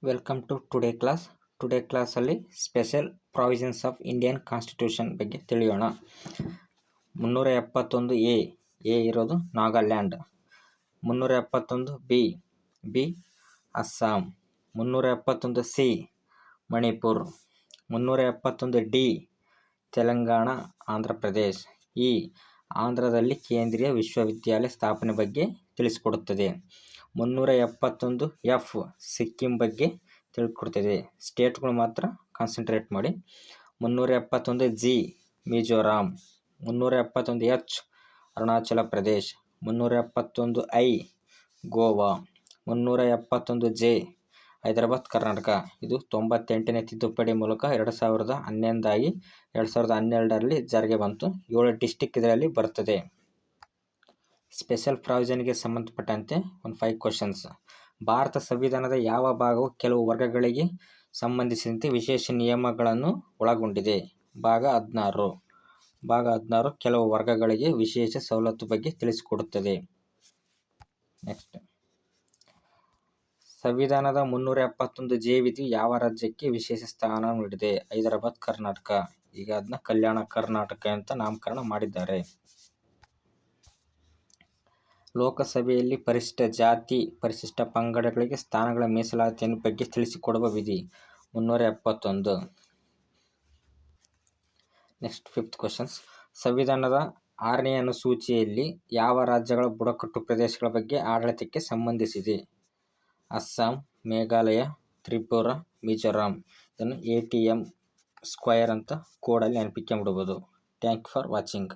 Welcome to today class. Today ಕ್ಲಾಸಲ್ಲಿ special provisions of Indian constitution ಬಗ್ಗೆ ತಿಳಿಯೋಣ. 371 A ಇರೋದು Nagaland, 371 B Assam, 371 C Manipur, 371 D Telangana Andhra Pradesh. ಈ ಆಂಧ್ರದಲ್ಲಿ ಕೇಂದ್ರೀಯ ವಿಶ್ವವಿದ್ಯಾಲಯ ಸ್ಥಾಪನೆ ಬಗ್ಗೆ ತಿಳಿಸಿಕೊಡುತ್ತದೆ. 371 ಎಫ್ ಸಿಕ್ಕಿಂ ಬಗ್ಗೆ ತಿಳಿಕೊಡ್ತಿದೆ. ಸ್ಟೇಟ್ಗಳು ಮಾತ್ರ ಕಾನ್ಸಂಟ್ರೇಟ್ ಮಾಡಿ. 371 G Mizoram, 371 H Arunachal Pradesh, 371 I Goa, 371 J Hyderabad Karnataka. ಇದು 98ನೇ ತಿದ್ದುಪಡಿ ಮೂಲಕ 2011 ಆಗಿ 2012ರಲ್ಲಿ ಜಾರಿಗೆ ಬಂತು. 7 ಡಿಸ್ಟಿಕ್ ಇದರಲ್ಲಿ ಬರುತ್ತದೆ. ಸ್ಪೆಷಲ್ ಪ್ರಾವಿಷನ್ಗೆ ಸಂಬಂಧಪಟ್ಟಂತೆ ಒಂದು 5 ಕ್ವಶನ್ಸ್. ಭಾರತ ಸಂವಿಧಾನದ ಯಾವ ಭಾಗವು ಕೆಲವು ವರ್ಗಗಳಿಗೆ ಸಂಬಂಧಿಸಿದಂತೆ ವಿಶೇಷ ನಿಯಮಗಳನ್ನು ಒಳಗೊಂಡಿದೆ? ಭಾಗ 16 ಕೆಲವು ವರ್ಗಗಳಿಗೆ ವಿಶೇಷ ಸವಲತ್ತು ಬಗ್ಗೆ ತಿಳಿಸಿಕೊಡುತ್ತದೆ. ನೆಕ್ಸ್ಟ್, ಸಂವಿಧಾನದ 371 ಜೆ ವಿಧಿಯು ಯಾವ ರಾಜ್ಯಕ್ಕೆ ವಿಶೇಷ ಸ್ಥಾನ ನೀಡಿದೆ? ಹೈದರಾಬಾದ್ ಕರ್ನಾಟಕ. ಈಗ ಅದನ್ನ ಕಲ್ಯಾಣ ಕರ್ನಾಟಕ ಅಂತ ನಾಮಕರಣ ಮಾಡಿದ್ದಾರೆ. ಲೋಕಸಭೆಯಲ್ಲಿ ಪರಿಶಿಷ್ಟ ಜಾತಿ, ಪರಿಶಿಷ್ಟ ಪಂಗಡಗಳಿಗೆ ಸ್ಥಾನಗಳ ಮೀಸಲಾತಿಯನ್ನು ಬಗ್ಗೆ ತಿಳಿಸಿಕೊಡುವ ವಿಧಿ 371. Next 5th questions. ಸಂವಿಧಾನದ 6ನೇ ಅನುಸೂಚಿಯಲ್ಲಿ ಯಾವ ರಾಜ್ಯಗಳ ಬುಡಕಟ್ಟು ಪ್ರದೇಶಗಳ ಬಗ್ಗೆ ಆಡಳಿತಕ್ಕೆ ಸಂಬಂಧಿಸಿದೆ? ಅಸ್ಸಾಂ, ಮೇಘಾಲಯ, ತ್ರಿಪುರ, ಮಿಜೋರಾಂ. ಇದನ್ನು ATM ಸ್ಕ್ವೇರ್ ಅಂತ ಕೋಡಲ್ಲಿ ನೆನಪಿಟ್ಕೊಂಡ್ಬಿಡ್ಬೋದು. Thank you for watching.